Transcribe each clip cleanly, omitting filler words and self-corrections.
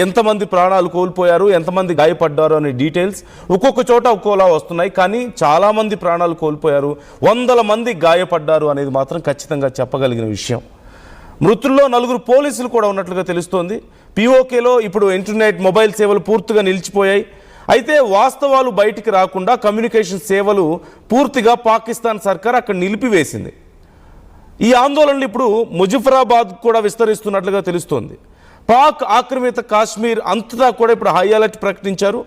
ఎంతమంది ప్రాణాలు కోల్పోయారు, ఎంతమంది గాయపడ్డారు అనే డీటెయిల్స్ ఒక్కొక్క చోట ఒక్కోలా వస్తున్నాయి. కానీ చాలామంది ప్రాణాలు కోల్పోయారు, వందల మంది గాయపడ్డారు అనేది మాత్రం ఖచ్చితంగా చెప్పగలిగిన విషయం. మృతుల్లో 4 పోలీసులు కూడా ఉన్నట్లుగా తెలుస్తోంది. పీఓకేలో ఇప్పుడు ఇంటర్నెట్, మొబైల్ సేవలు పూర్తిగా నిలిచిపోయాయి. అయితే వాస్తవాలు బయటికి రాకుండా కమ్యూనికేషన్ సేవలు పూర్తిగా పాకిస్తాన్ సర్కార్ అక్కడ నిలిపివేసింది. ఈ ఆందోళనలు ఇప్పుడు ముజఫరాబాద్ కూడా విస్తరిస్తున్నట్లుగా తెలుస్తోంది. పాక్ ఆక్రమిత కాశ్మీర్ అంతటా కూడా ఇప్పుడు హై అలర్ట్ ప్రకటించారు.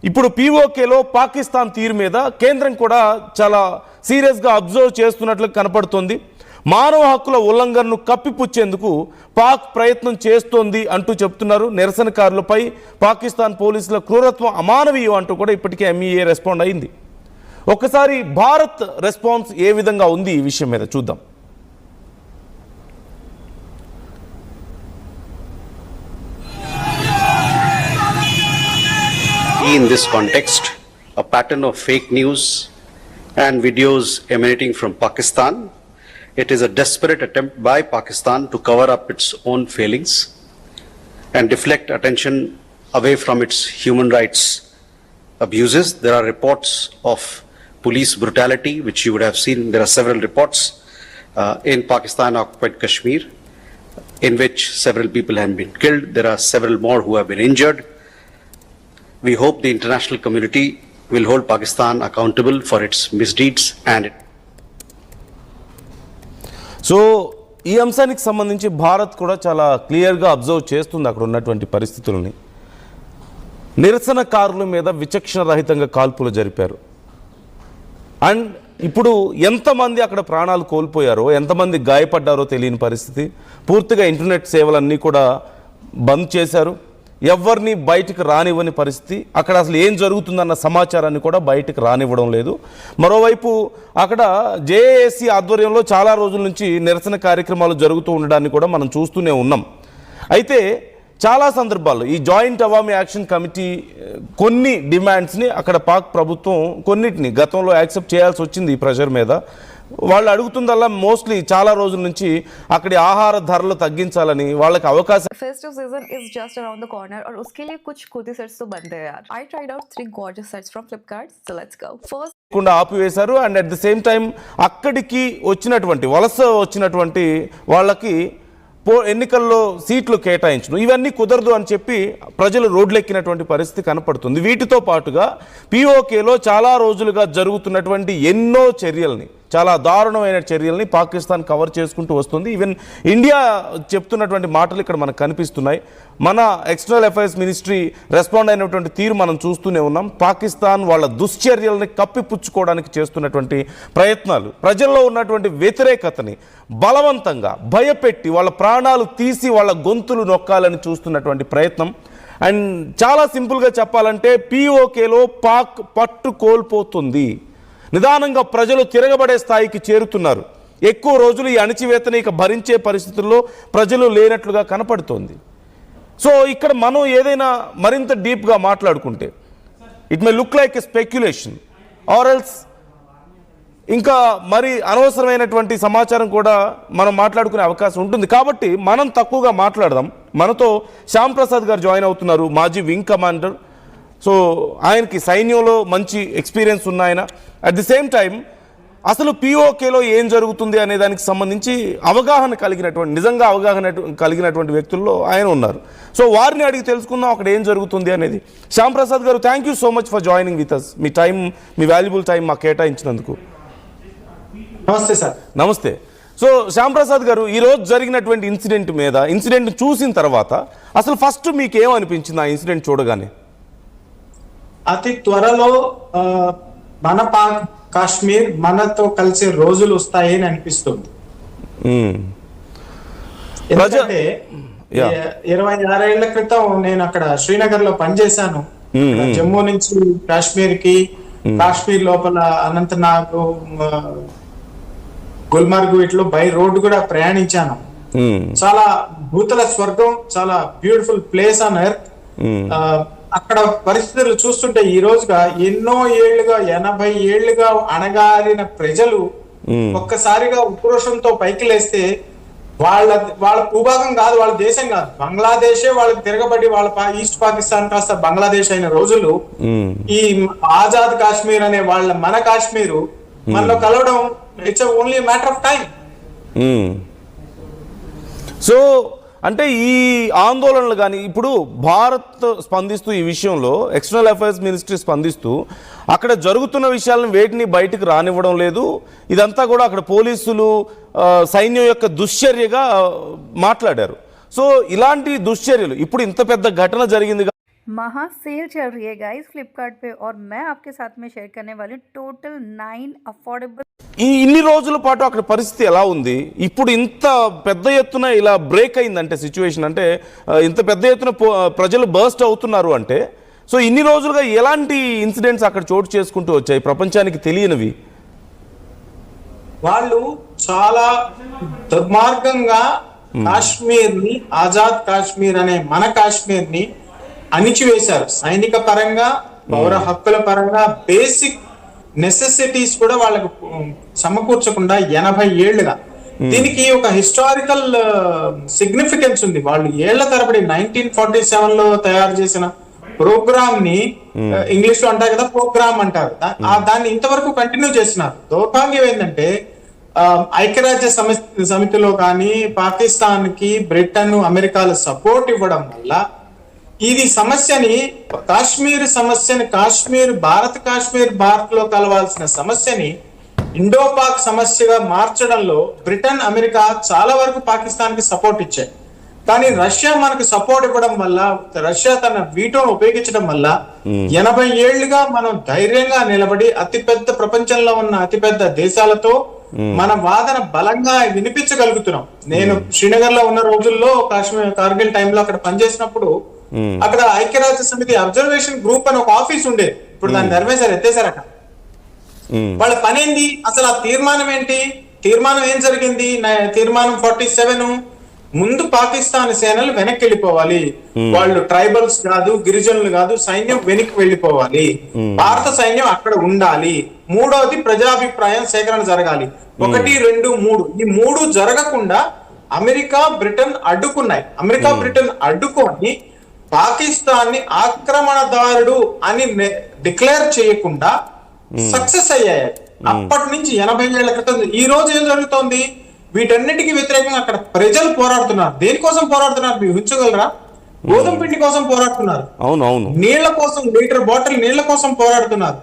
ఇప్పుడు పీఓకేలో పాకిస్తాన్ తీరు మీద కేంద్రం కూడా చాలా సీరియస్గా అబ్జర్వ్ చేస్తున్నట్లు కనపడుతోంది. మానవ హక్కుల ఉల్లంఘనను కప్పిపుచ్చేందుకు పాక్ ప్రయత్నం చేస్తోంది అంటూ చెప్తున్నారు. నిరసనకారులపై పాకిస్తాన్ పోలీసుల క్రూరత్వం అమానవీయం అంటూ కూడా ఇప్పటికే ఎంఈఏ రెస్పాండ్ అయింది. ఒక్కసారి భారత్ రెస్పాన్స్ ఏ విధంగా ఉంది ఈ విషయం మీద చూద్దాం. In this context, a pattern of fake news and videos emanating from Pakistan. It is a desperate attempt by Pakistan to cover up its own failings and deflect attention away from its human rights abuses. There are reports of police brutality, which you would have seen. There are several reports in Pakistan-occupied Kashmir, in which several people have been killed. There are several more who have been injured. We hope the international community will hold Pakistan accountable for its misdeeds and it. So ఈ అంశానికి సంబంధించి భారత్ కూడా చాలా క్లియర్గా observe చేస్తుంది అక్కడ ఉన్నటువంటి పరిస్థితులని. నిరసనకారుల మీద విచక్షణ రహితంగా కాల్పులు జరిపారు. అండ్ ఇప్పుడు ఎంతమంది అక్కడ ప్రాణాలు కోల్పోయారో, ఎంతమంది గాయపడ్డారో తెలియని పరిస్థితి. పూర్తిగా ఇంటర్నెట్ సేవలన్నీ కూడా బంద్ చేశారు. ఎవరిని బయటికి రానివ్వని పరిస్థితి. అక్కడ అసలు ఏం జరుగుతుందన్న సమాచారాన్ని కూడా బయటికి రానివ్వడం లేదు. మరోవైపు అక్కడ జేఏసీ ఆధ్వర్యంలో చాలా రోజుల నుంచి నిరసన కార్యక్రమాలు జరుగుతూ ఉండడాన్ని కూడా మనం చూస్తూనే ఉన్నాం. అయితే చాలా సందర్భాల్లో ఈ జాయింట్ అవామీ యాక్షన్ కమిటీ కొన్ని డిమాండ్స్ని అక్కడ పాక్ ప్రభుత్వం కొన్నిటిని గతంలో యాక్సెప్ట్ చేయాల్సి వచ్చింది ఈ ప్రెషర్ మీద. వాళ్ళు అడుగుతుందల్లా మోస్ట్లీ చాలా రోజుల నుంచి అక్కడి ఆహార ధరలు తగ్గించాలని, వాళ్ళకి అవకాశం. Festive season is just around the corner और उसके लिए कुछ कुर्ती सेट्स तो बनते हैं यार. I tried out 3 gorgeous sets from Flipkart, so let's go. First ఆపివేశారు. And at the same time అక్కడికి వచ్చినటువంటి వలస వచ్చినటువంటి వాళ్ళకి ఎన్నికల్లో సీట్లు కేటాయించడం ఇవన్నీ కుదరదు అని చెప్పి ప్రజలు రోడ్లెక్కినటువంటి పరిస్థితి కనపడుతుంది. వీటితో పాటుగా పీఓకేలో చాలా రోజులుగా జరుగుతున్నటువంటి ఎన్నో చర్యల్ని, చాలా దారుణమైన చర్యల్ని పాకిస్తాన్ కవర్ చేసుకుంటూ వస్తుంది. ఈవెన్ ఇండియా చెప్తున్నటువంటి మాటలు ఇక్కడ మనకు కనిపిస్తున్నాయి. మన ఎక్స్టర్నల్ అఫైర్స్ మినిస్ట్రీ రెస్పాండ్ అయినటువంటి తీరు మనం చూస్తూనే ఉన్నాం. పాకిస్తాన్ వాళ్ళ దుశ్చర్యల్ని కప్పిపుచ్చుకోవడానికి చేస్తున్నటువంటి ప్రయత్నాలు, ప్రజల్లో ఉన్నటువంటి వ్యతిరేకతని బలవంతంగా భయపెట్టి వాళ్ళ ప్రాణాలు తీసి వాళ్ళ గొంతులు నొక్కాలని చూస్తున్నటువంటి ప్రయత్నం. అండ్ చాలా సింపుల్గా చెప్పాలంటే పీఓకేలో పాక్ పట్టు కోల్పోతుంది. నిదానంగా ప్రజలు తిరగబడే స్థాయికి చేరుతున్నారు. ఎక్కువ రోజులు ఈ అణచివేతని ఇక భరించే పరిస్థితుల్లో ప్రజలు లేనట్లుగా కనపడుతోంది. సో ఇక్కడ మనం ఏదైనా మరింత డీప్గా మాట్లాడుకుంటే it may look like a speculation or else ఇంకా మరి అనవసరమైనటువంటి సమాచారం కూడా మనం మాట్లాడుకునే అవకాశం ఉంటుంది. కాబట్టి మనం తక్కువగా మాట్లాడదాం. మనతో శ్యామ్ ప్రసాద్ గారు జాయిన్ అవుతున్నారు, మాజీ వింగ్ కమాండర్. సో ఆయనకి సైన్యంలో మంచి ఎక్స్పీరియన్స్ ఉన్న ఆయన. అట్ ది సేమ్ టైం అసలు పీఓకేలో ఏం జరుగుతుంది అనే దానికి సంబంధించి అవగాహన కలిగినటువంటి, నిజంగా అవగాహన కలిగినటువంటి వ్యక్తుల్లో ఆయన ఉన్నారు. సో వారిని అడిగి తెలుసుకుందాం అక్కడ ఏం జరుగుతుంది అనేది. శ్యామ్ ప్రసాద్ గారు, thank you so much for joining with us. మీ టైం, మీ వాల్యుబుల్ టైం మాకు కేటాయించినందుకు. నమస్తే సార్. నమస్తే. సో శ్యామ్ ప్రసాద్ గారు, ఈరోజు జరిగినటువంటి ఇన్సిడెంట్ మీద, ఇన్సిడెంట్ చూసిన తర్వాత అసలు ఫస్ట్ మీకు ఏమనిపించింది ఆ ఇన్సిడెంట్ చూడగానే? అతి త్వరలో మన కాశ్మీర్ మనతో కలిసే రోజులు వస్తాయని అనిపిస్తుంది. ఎందుకంటే 26 ఏళ్ల క్రితం నేను అక్కడ శ్రీనగర్ లో పనిచేశాను. జమ్మూ నుంచి కాశ్మీర్ కి, కాశ్మీర్ లోపల అనంతనాగ్, గుల్మార్గ్ వీటిలో బై రోడ్డు కూడా ప్రయాణించాను. చాలా భూతల స్వర్గం, చాలా బ్యూటిఫుల్ ప్లేస్ ఆన్ ఎర్త్. అక్కడ పరిస్థితులు చూస్తుంటే ఈ రోజుగా ఎన్నో ఏళ్లుగా, 80 ఏళ్లుగా అణగారిన ప్రజలు ఒక్కసారిగా ఉక్రోషంతో పైకి లేస్తే వాళ్ళ భూభాగం కాదు, వాళ్ళ దేశం కాదు, బంగ్లాదేశే వాళ్ళకి తిరగబడి వాళ్ళ ఈస్ట్ పాకిస్తాన్ కాస్త బంగ్లాదేశ్ అయిన రోజులు ఈ ఆజాద్ కాశ్మీర్ అనే మన కాశ్మీరు మనలో కలవడం it's only matter of time. So అంటే ఈ ఆందోళనలు కానీ ఇప్పుడు భారత్ స్పందిస్తూ ఈ విషయంలో ఎక్స్టర్నల్ అఫైర్స్ మినిస్ట్రీ స్పందిస్తూ అక్కడ జరుగుతున్న విషయాలను వేటిని బయటకు రానివ్వడం లేదు. ఇదంతా కూడా అక్కడ పోలీసులు సైన్యం యొక్క దుశ్చర్యగా మాట్లాడారు. సో ఇలాంటి దుశ్చర్యలు ఇప్పుడు ఇంత పెద్ద ఘటన జరిగింది. महा सेल चल रही है गाइस फ्लिपकार्ट पे और मैं आपके साथ में शेयर करने वाली हूँ टोटल 9 अफोर्डेबल. ఇన్ని రోజుల పాటు అక్కడ పరిస్థితి ఎలా ఉంది, ఇప్పుడు ఇంత పెద్ద ఎత్తున ఇలా బ్రేక్ అయిందంటే సిచ్యువేషన్, అంటే ఇంత పెద్ద ఎత్తున ప్రజలు బర్స్ట్ అవుతున్నారు అంటే, సో ఇన్ని రోజులుగా ఎలాంటి ఇన్సిడెంట్స్ అక్కడ చోటు చేసుకుంటూ వచ్చాయి ప్రపంచానికి తెలియనివి? వాళ్ళు చాలా దుర్మార్గంగా కాశ్మీర్ ని, ఆజాద్ కాశ్మీర్ అనే మన కాశ్మీర్ ని అణిచివేశారు. సైనిక పరంగా, పౌర హక్కుల పరంగా, బేసిక్ నెసెసిటీస్ కూడా వాళ్ళకు సమకూర్చకుండా 80 ఏళ్లుగా. దీనికి ఒక హిస్టారికల్ సిగ్నిఫికెన్స్ ఉంది. వాళ్ళు ఏళ్ల తరబడి 1947 లో తయారు చేసిన ప్రోగ్రామ్ ని ఇంగ్లీష్ లో అంటారు కదా, ప్రోగ్రామ్ అంటారు, దాన్ని ఇంతవరకు కంటిన్యూ చేస్తున్నారు. దౌర్భాగ్యం ఏంటంటే ఐక్యరాజ్య సమితిలో కానీ పాకిస్తాన్ కి బ్రిటన్, అమెరికాలు సపోర్ట్ ఇవ్వడం వల్ల ఇది సమస్యని, కాశ్మీర్ సమస్యని, భారత్ లో కలవాల్సిన సమస్యని ఇండో పాక్ సమస్యగా మార్చడంలో బ్రిటన్, అమెరికా చాలా వరకు పాకిస్తాన్ కి సపోర్ట్ ఇచ్చాయి. కానీ రష్యా మనకు సపోర్ట్ ఇవ్వడం వల్ల, రష్యా తన వీటోను ఉపయోగించడం వల్ల 80 ఏళ్లుగా మనం ధైర్యంగా నిలబడి ప్రపంచంలో ఉన్న అతిపెద్ద దేశాలతో మన వాదన బలంగా వినిపించగలుగుతున్నాం. నేను శ్రీనగర్ లో ఉన్న రోజుల్లో కార్గిల్ టైంలో అక్కడ పనిచేసినప్పుడు అక్కడ ఐక్యరాజ్య సమితి అబ్జర్వేషన్ గ్రూప్ అని ఒక ఆఫీస్ ఉండేది. ఇప్పుడు దాన్ని ధర్మేశారు, ఎత్తేసారు. అక్కడ వాళ్ళ పని ఏంది అసలు? ఆ తీర్మానం ఏంటి? తీర్మానం ఏం జరిగింది? తీర్మానం 47 ముందు పాకిస్తాన్ సేనలు వెనక్కి వెళ్ళిపోవాలి, వాళ్ళు ట్రైబల్స్ కాదు, గిరిజనులు కాదు, సైన్యం వెనక్కి వెళ్ళిపోవాలి, భారత సైన్యం అక్కడ ఉండాలి, మూడవది ప్రజాభిప్రాయం సేకరణ జరగాలి. 1, 2, 3 ఈ 3 జరగకుండా అమెరికా, బ్రిటన్ అడ్డుకున్నాయి. అమెరికా, బ్రిటన్ అడ్డుకొని పాకిస్తాన్ ని ఆక్రమణదారుడు అని డిక్లేర్ చేయకుండా సక్సెస్ అయ్యాయి. అప్పటి నుంచి 80 ఏళ్ల క్రితం. ఈ రోజు ఏం జరుగుతోంది? వీటన్నిటికీ వ్యతిరేకంగా అక్కడ ప్రజలు పోరాడుతున్నారు. దేనికోసం పోరాడుతున్నారు మీరు ఊహించగలరా? గోధుమ పిండి కోసం పోరాడుతున్నారు, నీళ్ల కోసం, లీటర్ బాటిల్ నీళ్ల కోసం పోరాడుతున్నారు,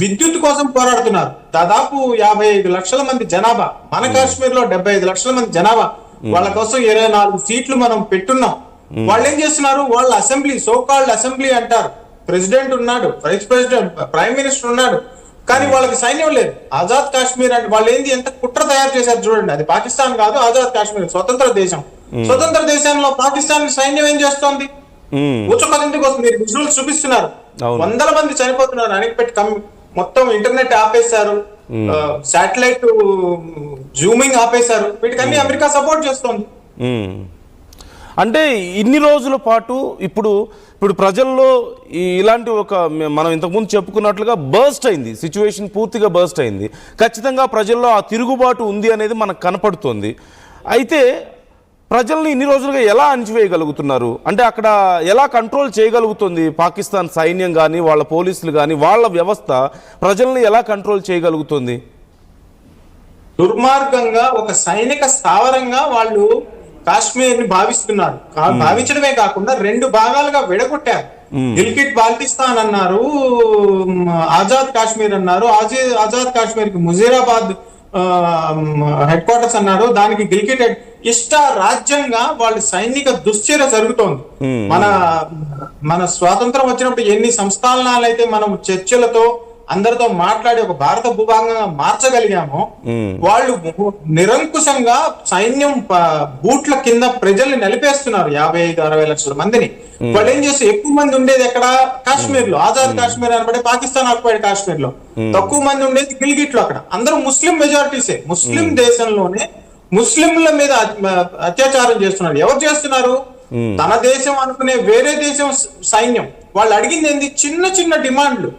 విద్యుత్ కోసం పోరాడుతున్నారు. దాదాపు 55 లక్షల మంది జనాభా, మన కాశ్మీర్ లో 75 లక్షల మంది జనాభా. వాళ్ళ కోసం 24 సీట్లు మనం పెట్టున్నాం. వాళ్ళు ఏం చేస్తున్నారు? వాళ్ళ అసెంబ్లీ, సోకాల్డ్ అసెంబ్లీ అంటారు, ప్రెసిడెంట్ ఉన్నాడు, వైస్ ప్రెసిడెంట్, ప్రైమ్ మినిస్టర్ ఉన్నాడు, కానీ వాళ్ళకి సైన్యం లేదు. ఆజాద్ కాశ్మీర్ అంటే వాళ్ళు ఏంది, ఎంత కుట్ర తయారు చేశారు చూడండి. అది పాకిస్తాన్ కాదు, ఆజాద్ కాశ్మీర్ స్వతంత్ర దేశం. స్వతంత్ర దేశంలో పాకిస్తాన్ సైన్యం ఏం చేస్తోంది? ఉచ్చపదింటి కోసం మీరు విజువల్స్ చూపిస్తున్నారు, వందల మంది చనిపోతున్నారు. అనిపెట్టి మొత్తం ఇంటర్నెట్ ఆపేశారు, శాటిలైట్ జూమింగ్ ఆపేశారు. వీటికన్నీ అమెరికా సపోర్ట్ చేస్తోంది. అంటే ఇన్ని రోజుల పాటు ఇప్పుడు ప్రజల్లో ఇలాంటి ఒక, మనం ఇంతకుముందు చెప్పుకున్నట్లుగా బర్స్ట్ అయింది, సిచ్యువేషన్ పూర్తిగా బర్స్ట్ అయింది. ఖచ్చితంగా ప్రజల్లో ఆ తిరుగుబాటు ఉంది అనేది మనకు కనపడుతోంది. అయితే ప్రజల్ని ఇన్ని రోజులుగా ఎలా అణచివేయగలుగుతున్నారు? అంటే అక్కడ ఎలా కంట్రోల్ చేయగలుగుతుంది పాకిస్తాన్ సైన్యం కానీ, వాళ్ళ పోలీసులు కానీ, వాళ్ళ వ్యవస్థ ప్రజల్ని ఎలా కంట్రోల్ చేయగలుగుతుంది? దుర్మార్గంగా ఒక సైనిక స్థావరంగా వాళ్ళు కాశ్మీర్ ని భావిస్తున్నారు. భావించడమే కాకుండా 2 భాగాలుగా విడగొట్టారు. గిల్గిట్ బాల్టిస్తాన్ అన్నారు, ఆజాద్ కాశ్మీర్ అన్నారు. ఆజాద్ కాశ్మీర్ కి ముజీరాబాద్ హెడ్ క్వార్టర్స్ అన్నారు, దానికి గిల్గిట్ ఇష్ట రాజ్యంగా వాళ్ళు సైనిక దుశ్చర్య జరుగుతోంది. మన స్వాతంత్రం వచ్చినప్పుడు ఎన్ని సంస్థానాలు అయితే మనం చర్చలతో అందరితో మాట్లాడి ఒక భారత భూభాగంగా మార్చగలిగామో, వాళ్ళు నిరంకుశంగా సైన్యం బూట్ల కింద ప్రజల్ని నలిపేస్తున్నారు. 55-60 లక్షల మందిని. వాళ్ళు ఏం చేస్తారు? ఎక్కువ మంది ఉండేది ఎక్కడ? కాశ్మీర్ లో, ఆజాద్ కాశ్మీర్ అనబడే పాకిస్తాన్ ఆక్యుపైడ్ కాశ్మీర్ లో. తక్కువ మంది ఉండేది గిల్గిట్ లో. అక్కడ అందరూ ముస్లిం మెజారిటీసే. ముస్లిం దేశంలోనే ముస్లింల మీద అత్యాచారం చేస్తున్నారు. ఎవరు చేస్తున్నారు? తన దేశం అనుకునే వేరే దేశం సైన్యం. వాళ్ళు అడిగింది ఏంది? చిన్న చిన్న డిమాండ్లు.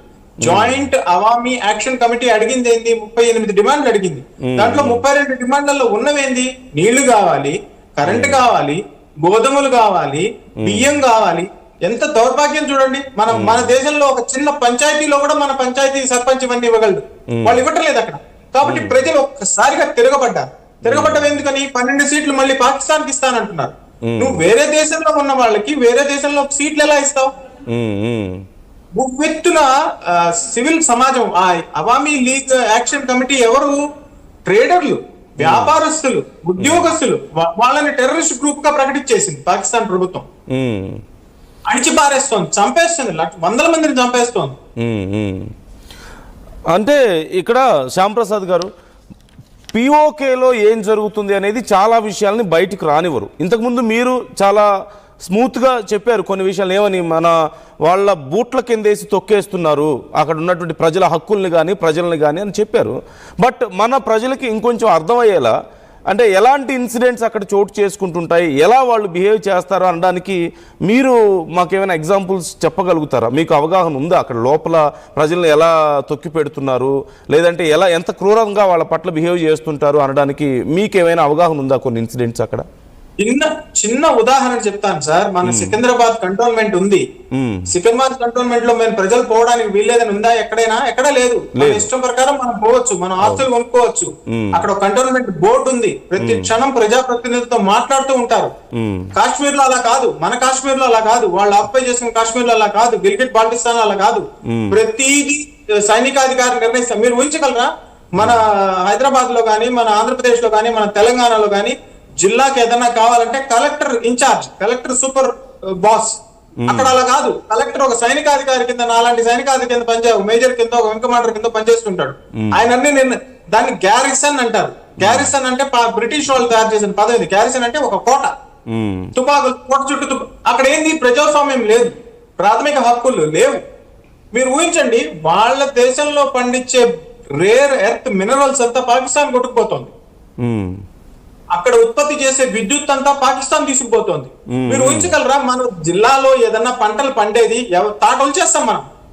జాయింట్ అవామీ యాక్షన్ కమిటీ అడిగింది ఏంది? 38 డిమాండ్లు అడిగింది. దాంట్లో 32 డిమాండ్లలో ఉన్నవేంది? నీళ్లు కావాలి, కరెంట్ కావాలి, గోధుమలు కావాలి, బియ్యం కావాలి. ఎంత దౌర్భాగ్యం చూడండి. మన దేశంలో ఒక చిన్న పంచాయతీలో కూడా మన పంచాయతీ సర్పంచ్ ఇవన్నీ ఇవ్వగలడు, వాళ్ళు ఇవ్వట్లేదు అక్కడ. కాబట్టి ప్రజలు ఒక్కసారిగా తిరగబడ్డారు. తిరగబడ్డం ఎందుకని? 12 సీట్లు మళ్ళీ పాకిస్తాన్ కి ఇస్తానంటున్నారు. నువ్వు వేరే దేశంలో ఉన్న వాళ్ళకి వేరే దేశంలో సీట్లు ఎలా ఇస్తావు? ఉవ్వెత్తున సివిల్ సమాజం, అవామీ లీగ్ యాక్షన్ కమిటీ ఎవరు? ట్రేడర్లు, వ్యాపారస్తులు, ఉద్యోగస్తులు, వాళ్ళని టెర్రరిస్ట్ గ్రూప్ గా ప్రకటించేసింది పాకిస్తాన్ ప్రభుత్వం. అడిచి పారేస్తోంది, చంపేస్తుంది, వందల మందిని చంపేస్తోంది. అంటే ఇక్కడ శ్యాంప్రసాద్ గారు, పిఓకేలో ఏం జరుగుతుంది అనేది చాలా విషయాలని బయటికి రానివ్వరు. ఇంతకుముందు మీరు చాలా స్మూత్గా చెప్పారు కొన్ని విషయాలు. ఏమని, మన వాళ్ళ బూట్ల కిందేసి తొక్కేస్తున్నారు అక్కడ ఉన్నటువంటి ప్రజల హక్కుల్ని కానీ ప్రజల్ని కానీ అని చెప్పారు. బట్ మన ప్రజలకి ఇంకొంచెం అర్థమయ్యేలా, అంటే ఎలాంటి ఇన్సిడెంట్స్ అక్కడ చోటు చేసుకుంటుంటాయి, ఎలా వాళ్ళు బిహేవ్ చేస్తారో అనడానికి మీరు మాకేమైనా ఎగ్జాంపుల్స్ చెప్పగలుగుతారా? మీకు అవగాహన ఉందా అక్కడ లోపల ప్రజల్ని ఎలా తొక్కి పెడుతున్నారు, లేదంటే ఎంత క్రూరంగా వాళ్ళ పట్ల బిహేవ్ చేస్తుంటారు అనడానికి మీకేమైనా అవగాహన ఉందా కొన్ని ఇన్సిడెంట్స్ అక్కడ? చిన్న ఉదాహరణ చెప్తాను సార్. మన సికింద్రాబాద్ కంటోన్మెంట్ ఉంది. సికింద్రాబాద్ కంటోన్మెంట్ లో మేము ప్రజలు పోవడానికి వీల్లేదని ఉందా? ఎక్కడైనా? ఎక్కడా లేదు. మన ఇష్టం ప్రకారం మనం పోవచ్చు, మనం ఆస్తులు కొనుక్కోవచ్చు. అక్కడ కంటోన్మెంట్ బోర్డు ఉంది, ప్రతి క్షణం ప్రజాప్రతినిధులతో మాట్లాడుతూ ఉంటారు. కాశ్మీర్ లో అలా కాదు, మన కాశ్మీర్ లో అలా కాదు, వాళ్ళు ఆక్యుపై చేసిన కాశ్మీర్ లో అలా కాదు, గిల్గిట్ బాల్టిస్తాన్ అలా కాదు. ప్రతిదీ సైనికాధికారి నిర్ణయిస్తారు. మీరు ఊహించగలరా? మన హైదరాబాద్ లో గానీ, మన ఆంధ్రప్రదేశ్ లో గానీ, మన తెలంగాణలో గానీ జిల్లాకి ఏదైనా కావాలంటే collector incharge, collector super boss. అక్కడ అలా కాదు. కలెక్టర్ ఒక సైనికాధికారి కింద, నాలాంటి సైనికాధికారి కింద పనిచేయ, మేజర్ కింద, ఒక వింగ్ కమాండర్ కింద పనిచేస్తుంటాడు. ఆయన అన్ని దాన్ని గ్యారిసన్ అంటారు. గ్యారిసన్ అంటే బ్రిటిష్ వాళ్ళు తయారు చేసిన పదం ఇది. గ్యారిసన్ అంటే ఒక కోట, తుపాకులు, కోట చుట్టూ. అక్కడ ఏంది? ప్రజాస్వామ్యం లేదు, ప్రాథమిక హక్కులు లేవు. మీరు ఊహించండి, వాళ్ళ దేశంలో పండించే రేర్ ఎర్త్ మినరల్స్ అంతా పాకిస్తాన్ కొట్టుకుపోతుంది. అక్కడ ఉత్పత్తి చేసే విద్యుత్ అంతా పాకిస్తాన్ తీసుకుపోతుంది. మీరు ఊహించగలరా? మన జిల్లాలో ఏదన్నా పంటలు పండేది తాటలు చేస్తాం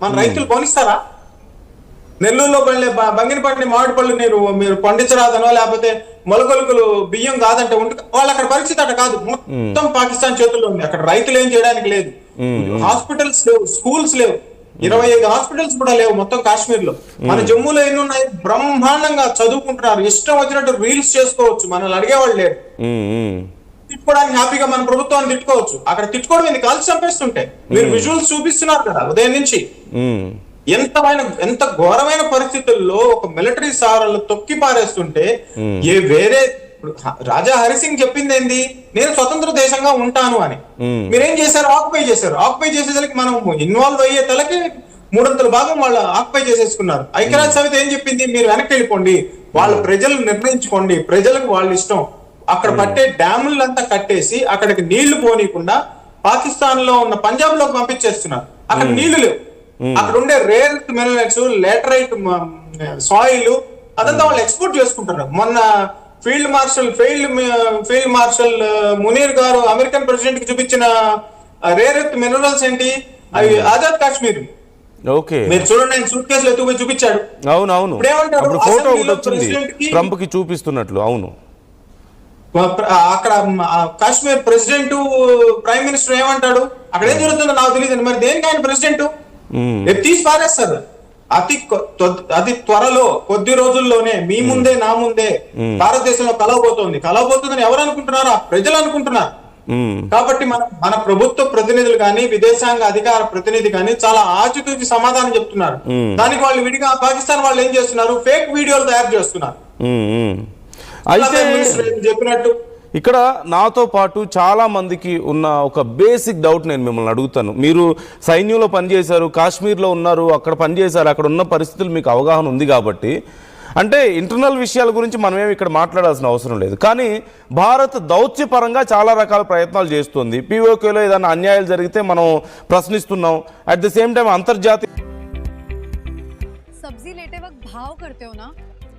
మన రైతులు కొనిస్తారా? నెల్లూరులో పండే బంగినపల్లి మామిడి పళ్ళు మీరు పండించరాదనో, లేకపోతే మొలకొలుకులు బియ్యం కాదంటే వాళ్ళు అక్కడ పరిస్థితి అట్ట కాదు. మొత్తం పాకిస్తాన్ చేతుల్లో ఉంది. అక్కడ రైతులు ఏం చేయడానికి లేదు. హాస్పిటల్స్ లేవు, స్కూల్స్ లేవు, 25 హాస్పిటల్స్ కూడా లేవు మొత్తం కాశ్మీర్ లో. మన జమ్మూలో ఎన్ని ఉన్నాయి? బ్రహ్మాండంగా చదువుకుంటున్నారు, ఇష్టం వచ్చినట్టు రీల్స్ చేసుకోవచ్చు, మనల్ని అడిగేవాళ్ళు లేరు. తిట్టుకోవడానికి హ్యాపీగా మన ప్రభుత్వాన్ని తిట్టుకోవచ్చు. అక్కడ తిట్టుకోవడం ఎందుకు? కాల్చి చంపేస్తుంటే మీరు విజువల్స్ చూపిస్తున్నారు కదా ఉదయం నుంచి. ఎంత ఘోరమైన పరిస్థితుల్లో ఒక మిలిటరీ సారలు తొక్కి పారేస్తుంటే వేరే రాజా హరిసింగ్ చెప్పింది ఏంది? నేను స్వతంత్ర దేశంగా ఉంటాను అని. మీరేం చేశారు? ఆక్యుపై చేశారు. ఆక్యుపై చేసేసరికి మనం ఇన్వాల్వ్ అయ్యే తలకి 3/4 భాగం వాళ్ళు ఆక్యుపై చేసేసుకున్నారు. ఐక్యరాజ్య సమితి ఏం చెప్పింది? మీరు వెనక్కి వెళ్ళిపోండి, వాళ్ళ ప్రజలు నిర్ణయించుకోండి, ప్రజలకు వాళ్ళ ఇష్టం. అక్కడ పట్టే డ్యాములంతా కట్టేసి అక్కడికి నీళ్లు పోనీయకుండా పాకిస్తాన్ లో ఉన్న పంజాబ్ లోకి పంపించేస్తున్నారు. అక్కడ నీళ్లు లేవు. అక్కడ ఉండే రేర్ మినరల్స్, లేటరైట్ సాయిల్ అదంతా వాళ్ళు ఎక్స్పోర్ట్ చేసుకుంటారు. మొన్న ఫీల్డ్ మార్షల్ మునీర్ గారు అమెరికన్ ప్రెసిడెంట్ కి చూపించిన రేర్ ఎర్త్ మినరల్స్ ఏంటి? అవి ఆజాద్ కాశ్మీర్. మీరు చూడండి, ఆయన సూట్ కేసులు ఎత్తుకుపోయి చూపించాడు. అవునవును, ఫోటో ట్రంప్ కి చూపిస్తున్నట్లు. అవును, అక్కడ కాశ్మీర్ ప్రెసిడెంట్, ప్రైమ్ మినిస్టర్ ఏమంటాడు? అక్కడ ఏం జరుగుతుందో నాకు తెలియదు. మరి దేనికి ఆయన ప్రెసిడెంట్? తీసి పారేస్తారు. అతి త్వరలో, కొద్ది రోజుల్లోనే, మీ ముందే నా ముందే భారతదేశంలో కలవబోతుందని ఎవరు అనుకుంటున్నారా? ప్రజలు అనుకుంటున్నారు. కాబట్టి మన ప్రభుత్వ ప్రతినిధులు కానీ, విదేశాంగ అధికార ప్రతినిధి కానీ చాలా ఆచితూచి సమాధానం చెప్తున్నారు. దానికి వాళ్ళు విడిగా పాకిస్తాన్ వాళ్ళు ఏం చేస్తున్నారు? ఫేక్ వీడియోలు తయారు చేస్తున్నారు. చెప్పినట్టు ఇక్కడ నాతో పాటు చాలా మందికి ఉన్న ఒక బేసిక్ డౌట్ నేను మిమ్మల్ని అడుగుతాను. మీరు సైన్యంలో పనిచేశారు, కాశ్మీర్లో ఉన్నారు, అక్కడ పనిచేశారు, అక్కడ ఉన్న పరిస్థితులు మీకు అవగాహన ఉంది కాబట్టి, అంటే ఇంటర్నల్ విషయాల గురించి మనమేమి ఇక్కడ మాట్లాడాల్సిన అవసరం లేదు. కానీ భారత్ దౌత్యపరంగా చాలా రకాల ప్రయత్నాలు చేస్తుంది. పిఓకేలో ఏదైనా అన్యాయాలు జరిగితే మనం ప్రశ్నిస్తున్నాం. అట్ ది సేమ్ టైం అంతర్జాతీయ सब्जी लेते वक्त भाव करते हो ना,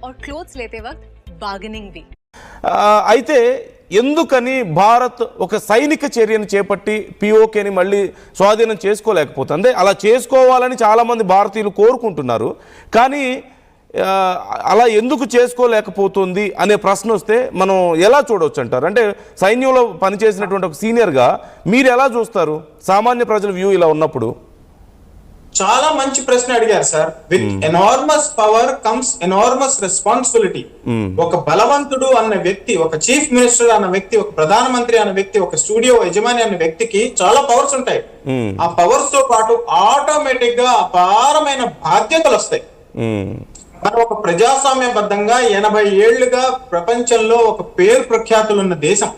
और क्लोथ्स लेते वक्त बार्गेनिंग भी. అయితే ఎందుకని భారత్ ఒక సైనిక చర్యను చేపట్టి పిఓకేని మళ్ళీ స్వాధీనం చేసుకోలేకపోతుంది? అలా చేసుకోవాలని చాలామంది భారతీయులు కోరుకుంటున్నారు. కానీ అలా ఎందుకు చేసుకోలేకపోతుంది అనే ప్రశ్న వస్తే మనం ఎలా చూడవచ్చు అంటారు? అంటే సైన్యంలో పనిచేసినటువంటి ఒక సీనియర్గా మీరు ఎలా చూస్తారు సామాన్య ప్రజల వ్యూ ఇలా ఉన్నప్పుడు? చాలా మంచి ప్రశ్న అడిగారు sir. With enormous power comes enormous responsibility. ఒక బలవంతుడు అన్న వ్యక్తి, ఒక చీఫ్ మినిస్టర్ అన్న వ్యక్తి, ఒక ప్రధానమంత్రి అన్న వ్యక్తి, ఒక స్టూడియో యజమాని అన్న వ్యక్తికి చాలా పవర్స్ ఉంటాయి. ఆ పవర్స్ తో పాటు ఆటోమేటిక్ గా అపారమైన బాధ్యతలు వస్తాయి. మనం ఒక ప్రజాస్వామ్యబద్ధంగా 80 ఏళ్లుగా ప్రపంచంలో ఒక పేరు ప్రఖ్యాతులు ఉన్న దేశం.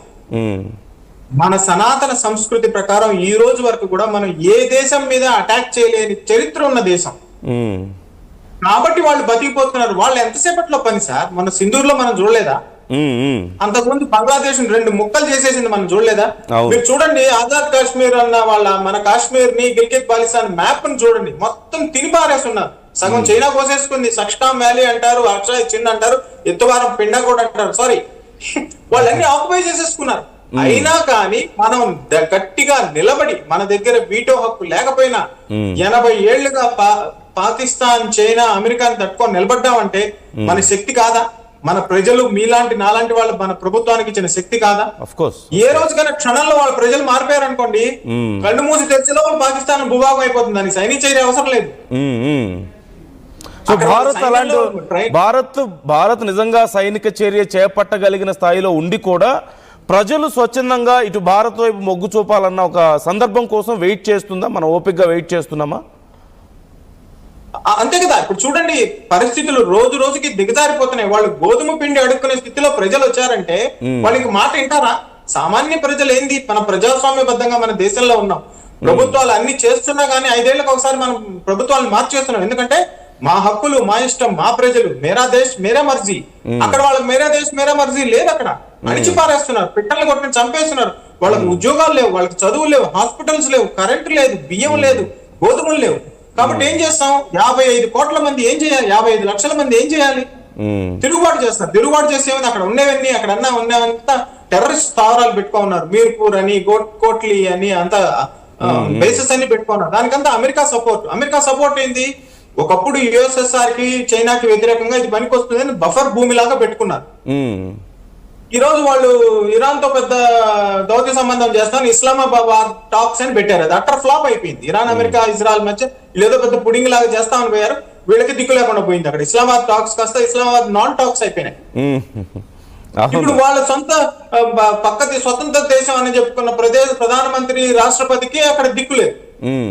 మన సనాతన సంస్కృతి ప్రకారం ఈ రోజు వరకు కూడా మనం ఏ దేశం మీద అటాక్ చేయలేని చరిత్ర ఉన్న దేశం. కాబట్టి వాళ్ళు బతికిపోతున్నారు. వాళ్ళు ఎంతసేపట్లో పని సార్? మన సింధూర్లో మనం చూడలేదా? అంతకుముందు బంగ్లాదేశ్ 2 ముక్కలు చేసేసింది మనం చూడలేదా? మీరు చూడండి, ఆజాద్ కాశ్మీర్ అన్న మన కాశ్మీర్ ని, గిల్గిత్ బాల్టిస్తాన్ మ్యాప్ ని చూడండి, మొత్తం తినిపారేస్తున్నారు. సగం చైనా కోసేసుకుంది. సక్షకామ్ వ్యాలీ అంటారు, అక్షయ్ చిన్ అంటారు, ఎత్తువారం పిండాకోడ్ అంటారు. సారీ, వాళ్ళన్ని ఆక్యుపై చేసేసుకున్నారు. అయినా కానీ మనం గట్టిగా నిలబడి, మన దగ్గర వీటో హక్కు లేకపోయినా 80 ఏళ్లుగా పాకిస్తాన్, చైనా, అమెరికాని తట్టుకొని నిలబడ్డామంటే మన శక్తి కాదా? మన ప్రజలు మీలాంటి నాలాంటి వాళ్ళు మన ప్రభుత్వానికి ఇచ్చిన శక్తి కాదా? ఏ రోజుకైనా క్షణంలో వాళ్ళ ప్రజలు మారిపోయారు అనుకోండి, కళ్ళు మూసి తెరిచేలో పాకిస్తాన్ భూభాగం అయిపోతుంది. దానికి సైనిక చర్య అవసరం లేదు. సో భారత్ నిజంగా సైనిక చర్య చేపట్టగలిగిన స్థాయిలో ఉండి కూడా ప్రజలు స్వచ్ఛందంగా ఇటు భారత్ వైపు మొగ్గు చూపాలన్న ఒక సందర్భం కోసం వెయిట్ చేస్తుందా? మనం ఓపికగా వెయిట్ చేస్తున్నామా? అంతే కదా. ఇప్పుడు చూడండి, పరిస్థితులు రోజు రోజుకి దిగజారిపోతున్నాయి. వాళ్ళు గోధుమ పిండి అడుక్కునే స్థితిలో ప్రజలు వచ్చారంటే వాళ్ళకి మాట వింటారా? సామాన్య ప్రజలు ఏంది? మన ప్రజాస్వామ్యబద్ధంగా మన దేశంలో ఉన్నాం. ప్రభుత్వాలు అన్ని చేస్తున్నా గానీ 5 ఏళ్లకు ఒకసారి మనం ప్రభుత్వాలను మార్చేస్తున్నాం. ఎందుకంటే మా హక్కులు, మా ఇష్టం, మా ప్రజలు, మేరా దేశ్ మేరా మర్జీ. అక్కడ వాళ్ళకి మేరా దేశ్ మేరా మర్జీ లేదు. అక్కడ అడిచి పారేస్తున్నారు, పిట్టలు కొట్టిన చంపేస్తున్నారు. వాళ్ళకి ఉద్యోగాలు లేవు, వాళ్ళకి చదువులు లేవు, హాస్పిటల్స్ లేవు, కరెంటు లేదు, బియ్యం లేదు, గోధుమలు లేవు. కాబట్టి ఏం చేస్తాం? 55 కోట్ల మంది ఏం చేయాలి? 55 లక్షల మంది ఏం చేయాలి? తిరుగుబాటు చేస్తారు. తిరుగుబాటు చేసేవని అక్కడ ఉండేవన్నీ, అక్కడ ఉన్నవంతా టెర్రరిస్ట్ స్థావరాలు పెట్టుకున్నారు. మీర్పూర్ అని, కోట్లీ అని, అంతా బేసెస్ అన్ని పెట్టుకున్నారు. దానికంతా అమెరికా సపోర్ట్ ఏంది? ఒకప్పుడు యుఎస్ఎస్ఆర్ కి, చైనాకి వ్యతిరేకంగా ఇది పనికొస్తుందని బఫర్ భూమి లాగా పెట్టుకున్నారు. ఈ రోజు వాళ్ళు ఇరాన్ తో పెద్ద దౌత్య సంబంధం చేస్తాను, ఇస్లామాబాద్ టాక్స్ అని పెట్టారు. అది అట్టర్ ఫ్లాప్ అయిపోయింది. ఇరాన్, అమెరికా, ఇజ్రాయెల్ మధ్య ఏదో పెద్ద పుడింగ్ లాగా చేస్తామని పోయారు. వీళ్ళకి దిక్కు లేకుండా పోయింది. అక్కడ ఇస్లామాబాద్ టాక్స్ కాస్త ఇస్లామాబాద్ నాన్ టాక్స్ అయిపోయినాయి. ఇప్పుడు వాళ్ళ సొంత పక్కది స్వతంత్ర దేశం అని చెప్పుకున్న ప్రధానమంత్రి, రాష్ట్రపతికి అక్కడ దిక్కు లేదు.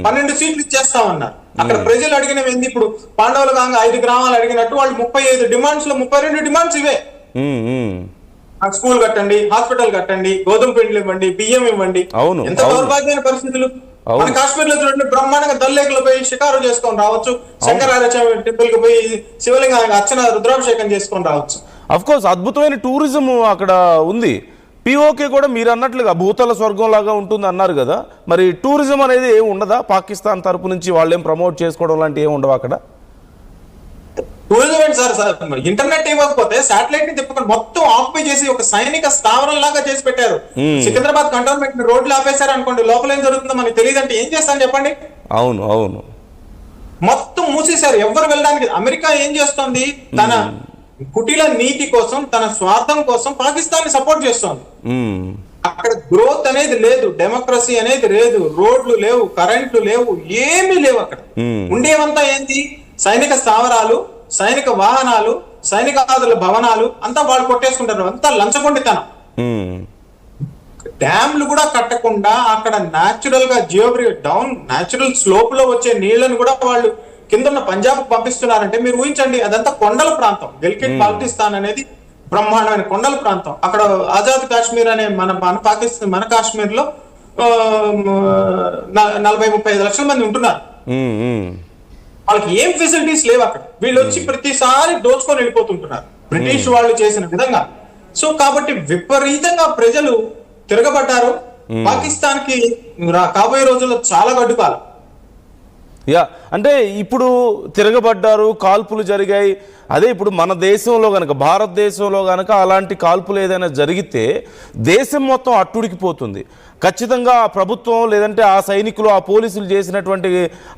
12 సీట్లు ఇచ్చేస్తామన్నారు. అక్కడ ప్రజలు అడిగినవి ఏంది? ఇప్పుడు పాండవులు కాగా 5 గ్రామాలు అడిగినట్టు వాళ్ళు 35 డిమాండ్స్ లో 32 డిమాండ్స్ ఇవే. స్కూల్ కట్టండి, హాస్పిటల్ కట్టండి, గోధుమ పిండిలు ఇవ్వండి, బియ్యం ఇవ్వండి. ఎంత దౌర్భాగ్యమైన పరిస్థితులు. మన కాశ్మీర్ లో చూడండి, బ్రహ్మాండంగా దల్లేకులు పోయి షికారు చేసుకొని రావచ్చు, శంకరాచార్య టెంపుల్ కి పోయి శివలింగానికి అర్చన, రుద్రాభిషేకం చేసుకొని రావచ్చు. అఫ్ కోర్స్ అద్భుతమైన టూరిజం అక్కడ ఉంది. పిఓకే కూడా మీరు అన్నట్లుగా భూతల స్వర్గం లాగా ఉంటుంది అన్నారు కదా, మరి టూరిజం అనేది ఏమి ఉండదా? పాకిస్తాన్ తరపు నుంచి వాళ్ళు ఏం ప్రమోట్ చేసుకోవడం లాంటి ఏమి ఉండవు అక్కడ? టూరిజం ఏంటి సార్? ఇంటర్నెట్ ఇవ్వకపోతే శాటిలైట్ ని తిప్పుకొని మొత్తం ఆక్యుపై చేసి ఒక సైనిక స్థావరం లాగా చేసి పెట్టారు. సికింద్రాబాద్ కంటోన్మెంట్ రోడ్లు ఆపేశారు అనుకోండి, లోపల ఏం జరుగుతుందో మనకి తెలియదు అంటే ఏం చేస్తాను చెప్పండి? అవును మొత్తం మూసేశారు, ఎవరు వెళ్ళడానికి. అమెరికా ఏం చేస్తుంది? తన కుటీల నీతి కోసం, తన స్వార్థం కోసం పాకిస్తాన్ ని సపోర్ట్ చేస్తోంది. అక్కడ గ్రోత్ అనేది లేదు, డెమోక్రసీ అనేది లేదు, రోడ్లు లేవు, కరెంట్లు లేవు, ఏమీ లేవు. అక్కడ ఉండేవంతా ఏంటి? సైనిక స్థావరాలు, సైనిక వాహనాలు, సైనికాదుల భవనాలు అంతా వాళ్ళు కొట్టేసుకుంటారు. అంతా లంచగొండితనం. డ్యామ్లు కూడా కట్టకుండా అక్కడ న్యాచురల్ గా న్యాచురల్ స్లోప్ లో వచ్చే నీళ్లను కూడా వాళ్ళు కింద ఉన్న పంజాబ్ పంపిస్తున్నారంటే మీరు ఊహించండి. అదంతా కొండల ప్రాంతం. గిల్గిత్ బాల్టిస్తాన్ అనేది బ్రహ్మాండమైన కొండల ప్రాంతం. అక్కడ ఆజాద్ కాశ్మీర్ అనే మన కాశ్మీర్ లో 40-35 లక్షల మంది ఉంటున్నారు. వాళ్ళకి ఏం ఫెసిలిటీస్ లేవు అక్కడ. వీళ్ళు వచ్చి ప్రతిసారి దోచుకొని వెళ్ళిపోతుంటున్నారు బ్రిటిష్ వాళ్ళు చేసిన విధంగా. సో కాబట్టి విపరీతంగా ప్రజలు తిరగబడ్డారు. పాకిస్తాన్ కి కాబోయే రోజుల్లో చాలా గడ్డుకాలం. అంటే ఇప్పుడు తిరగబడ్డారు, కాల్పులు జరిగాయి. అదే ఇప్పుడు మన దేశంలో కనుక, భారతదేశంలో కనుక అలాంటి కాల్పులు ఏదైనా జరిగితే దేశం మొత్తం అట్టుడికిపోతుంది. ఖచ్చితంగా ఆ ప్రభుత్వం లేదంటే ఆ సైనికులు ఆ పోలీసులు చేసినటువంటి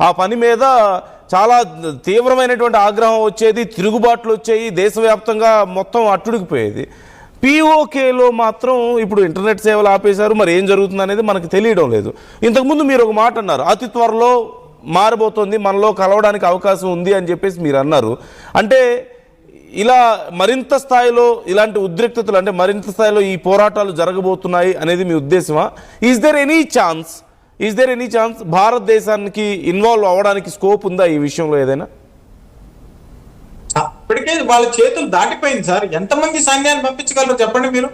ఆ పని మీద చాలా తీవ్రమైనటువంటి ఆగ్రహం వచ్చేది, తిరుగుబాట్లు వచ్చాయి, దేశవ్యాప్తంగా మొత్తం అట్టుడికిపోయేది. పీఓకేలో మాత్రం ఇప్పుడు ఇంటర్నెట్ సేవలు ఆపేశారు, మరి ఏం జరుగుతుంది అనేది మనకు తెలియడం లేదు. ఇంతకుముందు మీరు ఒక మాట అన్నారు, అతి త్వరలో మారబోతోంది, మనలో కలవడానికి అవకాశం ఉంది అని చెప్పేసి మీరు అన్నారు. అంటే ఇలా మరింత స్థాయిలో ఇలాంటి ఉద్రిక్తతలు, అంటే మరింత స్థాయిలో ఈ పోరాటాలు జరగబోతున్నాయి అనేది మీ ఉద్దేశమా? ఈజ్ దేర్ ఎనీ ఛాన్స్ భారతదేశానికి ఇన్వాల్వ్ అవ్వడానికి స్కోప్ ఉందా ఈ విషయంలో ఏదైనా? ఇప్పటికే వాళ్ళ చేతులు దాటిపోయింది సార్. ఎంతమంది సైన్యాన్ని పంపించగలరు చెప్పండి మీరు?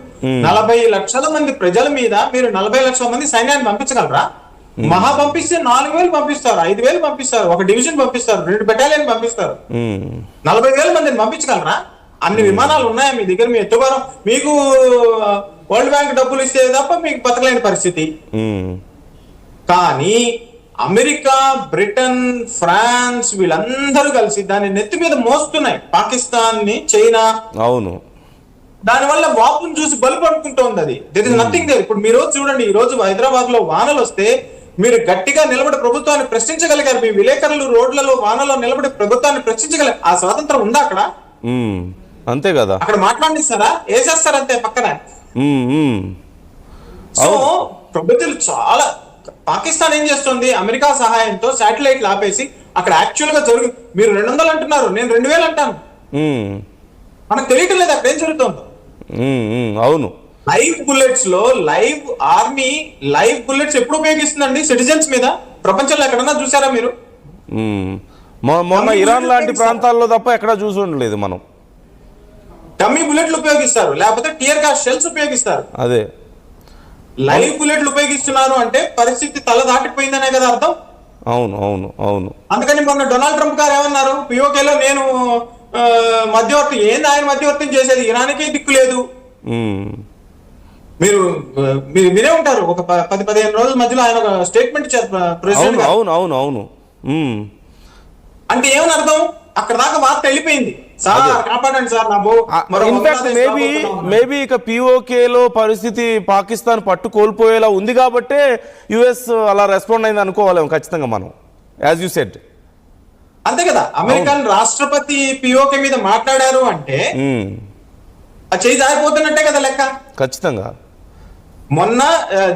40 లక్షల మంది ప్రజల మీద మీరు 40 లక్షల మంది సైన్యాన్ని పంపించగలరా? మహా పంపిస్తే 4,000 పంపిస్తారు, 5,000 పంపిస్తారు, ఒక డివిజన్ పంపిస్తారు, 2 బెటాలియన్ పంపిస్తారు. 40,000 మందిని పంపించగలరా? అన్ని విమానాలు ఉన్నాయా మీ దగ్గర? మీ ఎత్తుగారం మీకు వరల్డ్ బ్యాంక్ డబ్బులు ఇస్తే తప్ప మీకు బతకలేని పరిస్థితి. కానీ అమెరికా, బ్రిటన్, ఫ్రాన్స్ వీళ్ళందరూ కలిసి దాన్ని నెత్తి మీద మోస్తున్నాయి పాకిస్తాన్ ని, చైనా. అవును, దానివల్ల వాపును చూసి బలు పడుకుంటోంది. అది దెర్ ఇస్ నథింగ్ దేర్. ఇప్పుడు మీరు చూడండి, ఈ రోజు హైదరాబాద్ లో వానలు వస్తే మీరు గట్టిగా నిలబడి ప్రభుత్వాన్ని ప్రశ్నించగలిగారు. మీ విలేకరులు రోడ్లలో వానలో నిలబడి ప్రభుత్వాన్ని ప్రశ్నించగలిగారు. ఆ స్వాతంత్రం ఉందా అక్కడ? అంతే కదా. అక్కడ మాట్లాడిస్తారా? వేసేస్తారు అంతే పక్కన. సో ప్రభుత్వాలు చాలా, పాకిస్తాన్ ఏం చేస్తుంది, అమెరికా సహాయంతో శాటిలైట్లు ఆపేసి అక్కడ యాక్చువల్ గా మీరు 200 అంటున్నారు, నేను 2,000 అంటాను. మనకు తెలియటం లేదు అక్కడ ఏం జరుగుతుందో. అవును, లైవ్ బుల్లెట్స్ లో లైవ్ ఆర్మీ లైవ్ బుల్లెట్స్ ఎప్పుడు ఉపయోగిస్తుందండి సిటిజన్స్ మీద? ప్రపంచంలో ఎక్కడన్నా చూసారా మీరు? మొన్న ఇరాన్ లాంటి ప్రాంతాల్లో తప్ప ఎక్కడ చూసి ఉండలేదు మనం. డమ్మీ బుల్లెట్లు ఉపయోగిస్తారు, లేకపోతే టియర్ గ్యాస్ షెల్స్ ఉపయోగిస్తారు. అదే లైవ్ బుల్లెట్లు ఉపయోగిస్తున్నారు అంటే పరిస్థితి తల దాటిపోయిందనే కదా అర్థం. అవును అవును అవును. అందుకని మొన్న డొనాల్డ్ ట్రంప్ గారు ఏమన్నారు, పిఓకేలో నేను మధ్యవర్తి. ఏంది ఆయన మధ్యవర్తం చేసేది? ఇరాన్కే దిక్కు లేదు. మీరు మీరే ఉంటారు, ఒక 10-15 రోజుల మధ్యలో ఆయన ఒక స్టేట్మెంట్ ఇచ్చారు ప్రెసిడెంట్. అవును అవును అవును. అంటే ఏమని అర్థం? అక్కడ దాకా వార్త వెళ్ళిపోయింది. సార్ కాపాడండి సార్ నా ఇన్ఫాక్ట్ మేబీ ఇక పిఓకేలో పరిస్థితి పాకిస్తాన్ పట్టు కోల్పోయేలా ఉంది కాబట్టే యుఎస్ అలా రెస్పాండ్ అయింది అనుకోవాలేము ఖచ్చితంగా మనం, యాజ్ యూ సెడ్. అంతే కదా. అమెరికన్ రాష్ట్రపతి పిఓకే మీద మాట్లాడారు అంటే ఆ చేయి జారిపోతున్నట్టే కదా లెక్క. ఖచ్చితంగా. మొన్న